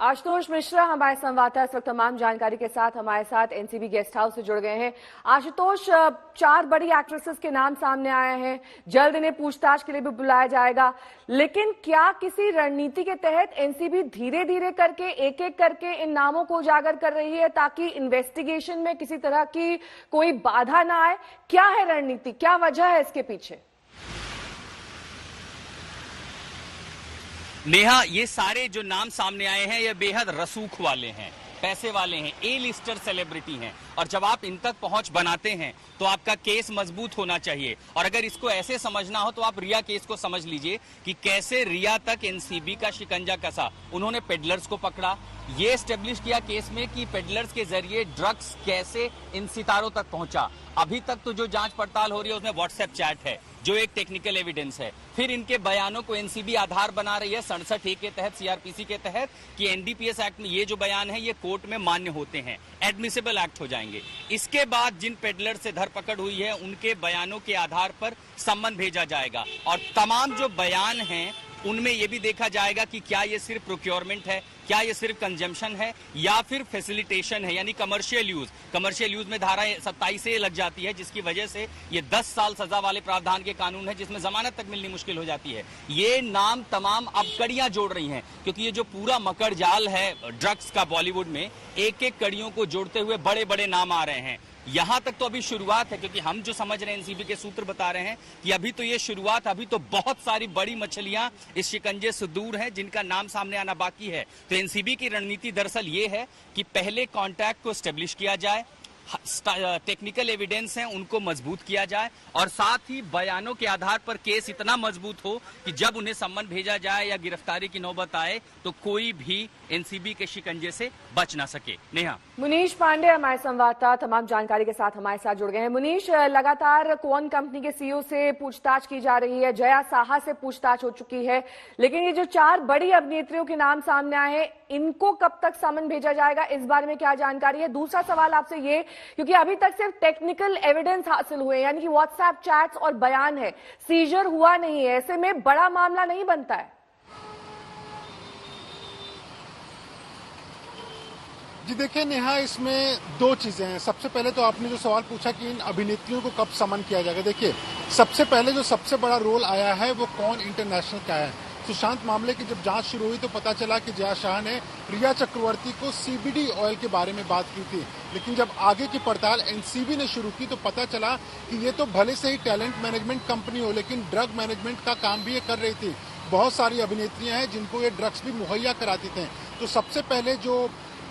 आशुतोष मिश्रा हमारे संवाददाता इस वक्त तमाम जानकारी के साथ हमारे साथ एनसीबी गेस्ट हाउस से जुड़ गए हैं। आशुतोष, 4 बड़ी एक्ट्रेसेस के नाम सामने आए हैं, जल्द इन्हें पूछताछ के लिए भी बुलाया जाएगा, लेकिन क्या किसी रणनीति के तहत एनसीबी धीरे धीरे करके एक एक करके इन नामों को उजागर कर रही है ताकि इन्वेस्टिगेशन में किसी तरह की कोई बाधा ना आए? क्या है रणनीति, क्या वजह है इसके पीछे? नेहा, ये सारे जो नाम सामने आए हैं ये बेहद रसूख वाले हैं, पैसे वाले हैं, ए लिस्टर सेलिब्रिटी हैं, और जब आप इन तक पहुंच बनाते हैं तो आपका केस मजबूत होना चाहिए। और अगर इसको ऐसे समझना हो तो आप रिया केस को समझ लीजिए कि कैसे रिया तक एनसीबी का शिकंजा कसा। उन्होंने पेडलर्स को पकड़ा, ये एस्टेब्लिश किया केस में कि पेडलर्स के जरिए ड्रग्स कैसे इन सितारों तक पहुंचा। अभी तक तो जो जांच पड़ताल हो रही है उसमें व्हाट्सएप चैट है जो एक टेक्निकल एविडेंस है। फिर इनके बयानों को एनसीबी आधार बना रही है 67A के तहत, सीआरपीसी के तहत, कि एनडीपीएस एक्ट में ये जो बयान है ये कोर्ट में मान्य होते हैं, एडमिसिबल एक्ट हो जाएंगे। इसके बाद जिन पेडलर से धरपकड़ हुई है उनके बयानों के आधार पर सम्मन भेजा जाएगा और तमाम जो बयान हैं उनमें यह भी देखा जाएगा कि क्या ये सिर्फ प्रोक्योरमेंट है, क्या ये सिर्फ कंजम्पशन है या फिर फैसिलिटेशन है, यानी कमर्शियल यूज। कमर्शियल यूज में धारा 27A लग जाती है जिसकी वजह से ये 10 साल सजा वाले प्रावधान के कानून है जिसमें जमानत तक मिलनी मुश्किल हो जाती है। ये नाम तमाम अब कड़ियां जोड़ रही हैं क्योंकि ये जो पूरा मकर जाल है ड्रग्स का बॉलीवुड में, एक एक कड़ियों को जोड़ते हुए बड़े बड़े नाम आ रहे हैं। यहां तक तो अभी शुरुआत है क्योंकि हम जो समझ रहे हैं, एनसीबी के सूत्र बता रहे हैं कि अभी तो ये शुरुआत, अभी तो बहुत सारी बड़ी मछलियां इस शिकंजे से दूर हैं जिनका नाम सामने आना बाकी है। तो एनसीबी की रणनीति दरअसल ये है कि पहले कॉन्टैक्ट को एस्टेब्लिश किया जाए, टेक्निकल एविडेंस हैं उनको मजबूत किया जाए और साथ ही बयानों के आधार पर केस इतना मजबूत हो कि जब उन्हें सम्मन भेजा जाए या गिरफ्तारी की नौबत आए तो कोई भी एनसीबी के शिकंजे से बच ना सके। नेहा, मुनीश पांडे हमारे संवाददाता तमाम जानकारी के साथ हमारे साथ जुड़ गए हैं। मुनीश, लगातार क्वान कंपनी के सीईओ से पूछताछ की जा रही है, जया साहा से पूछताछ हो चुकी है, लेकिन ये जो 4 बड़ी अभिनेत्रियों के नाम सामने आए हैं इनको कब तक समन भेजा जाएगा, इस बारे में क्या जानकारी है? दूसरा सवाल आपसे ये, क्योंकि अभी तक सिर्फ टेक्निकल एविडेंस हासिल हुए, यानी कि व्हाट्सएप चैट्स और बयान है, सीजर हुआ नहीं है, ऐसे में बड़ा मामला नहीं बनता है। जी देखिए नेहा, इसमें 2 चीजें हैं। सबसे पहले तो आपने जो सवाल पूछा कि इन अभिनेत्रियों को कब समन किया जाएगा, देखिए सबसे पहले जो सबसे बड़ा रोल आया है वो कौन इंटरनेशनल का है। सुशांत मामले की जब जांच शुरू हुई तो पता चला कि जया शाह ने रिया चक्रवर्ती को सीबीडी ऑयल के बारे में बात की थी, लेकिन जब आगे की पड़ताल एनसीबी ने शुरू की तो पता चला कि ये तो भले से ही टैलेंट मैनेजमेंट कंपनी हो लेकिन ड्रग मैनेजमेंट का काम भी ये कर रही थी। बहुत सारी अभिनेत्रियां हैं जिनको ये ड्रग्स भी मुहैया कराते थे। तो सबसे पहले जो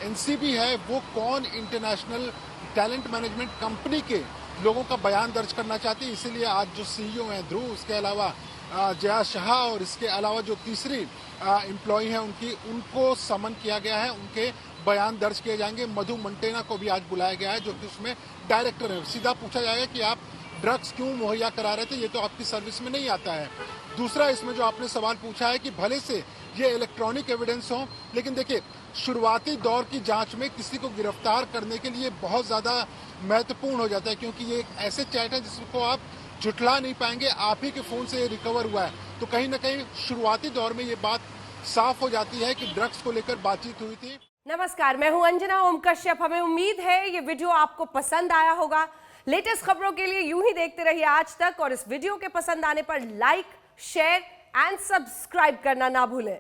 एनसीबी है वो कौन इंटरनेशनल टैलेंट मैनेजमेंट कंपनी के लोगों का बयान दर्ज करना चाहती है, इसीलिए आज जो सीईओ हैं ध्रुव, उसके अलावा जया शाह और इसके अलावा जो तीसरी एम्प्लॉय हैं उनको समन किया गया है, उनके बयान दर्ज किए जाएंगे। मधु मंटेना को भी आज बुलाया गया है जो कि उसमें डायरेक्टर है। सीधा पूछा जाएगा कि आप ड्रग्स क्यों मुहैया करा रहे थे, ये तो आपकी सर्विस में नहीं आता है। दूसरा इसमें जो आपने सवाल पूछा है कि भले से ये इलेक्ट्रॉनिक एविडेंस हो, लेकिन देखिए शुरुआती दौर की जांच में किसी को गिरफ्तार करने के लिए बहुत ज्यादा महत्वपूर्ण हो जाता है क्योंकि ये एक ऐसे चैट है जिसको आप झुठला नहीं पाएंगे, आप ही के फोन से ये रिकवर हुआ है। तो कहीं ना कहीं शुरुआती दौर में ये बात साफ हो जाती है कि ड्रग्स को लेकर बातचीत हुई थी। नमस्कार, मैं हूं अंजना ओम कश्यप। हमें उम्मीद है ये वीडियो आपको पसंद आया होगा। लेटेस्ट खबरों के लिए यूं ही देखते रहिए आज तक और इस वीडियो के पसंद आने पर लाइक, शेयर एंड सब्सक्राइब करना ना भूलें।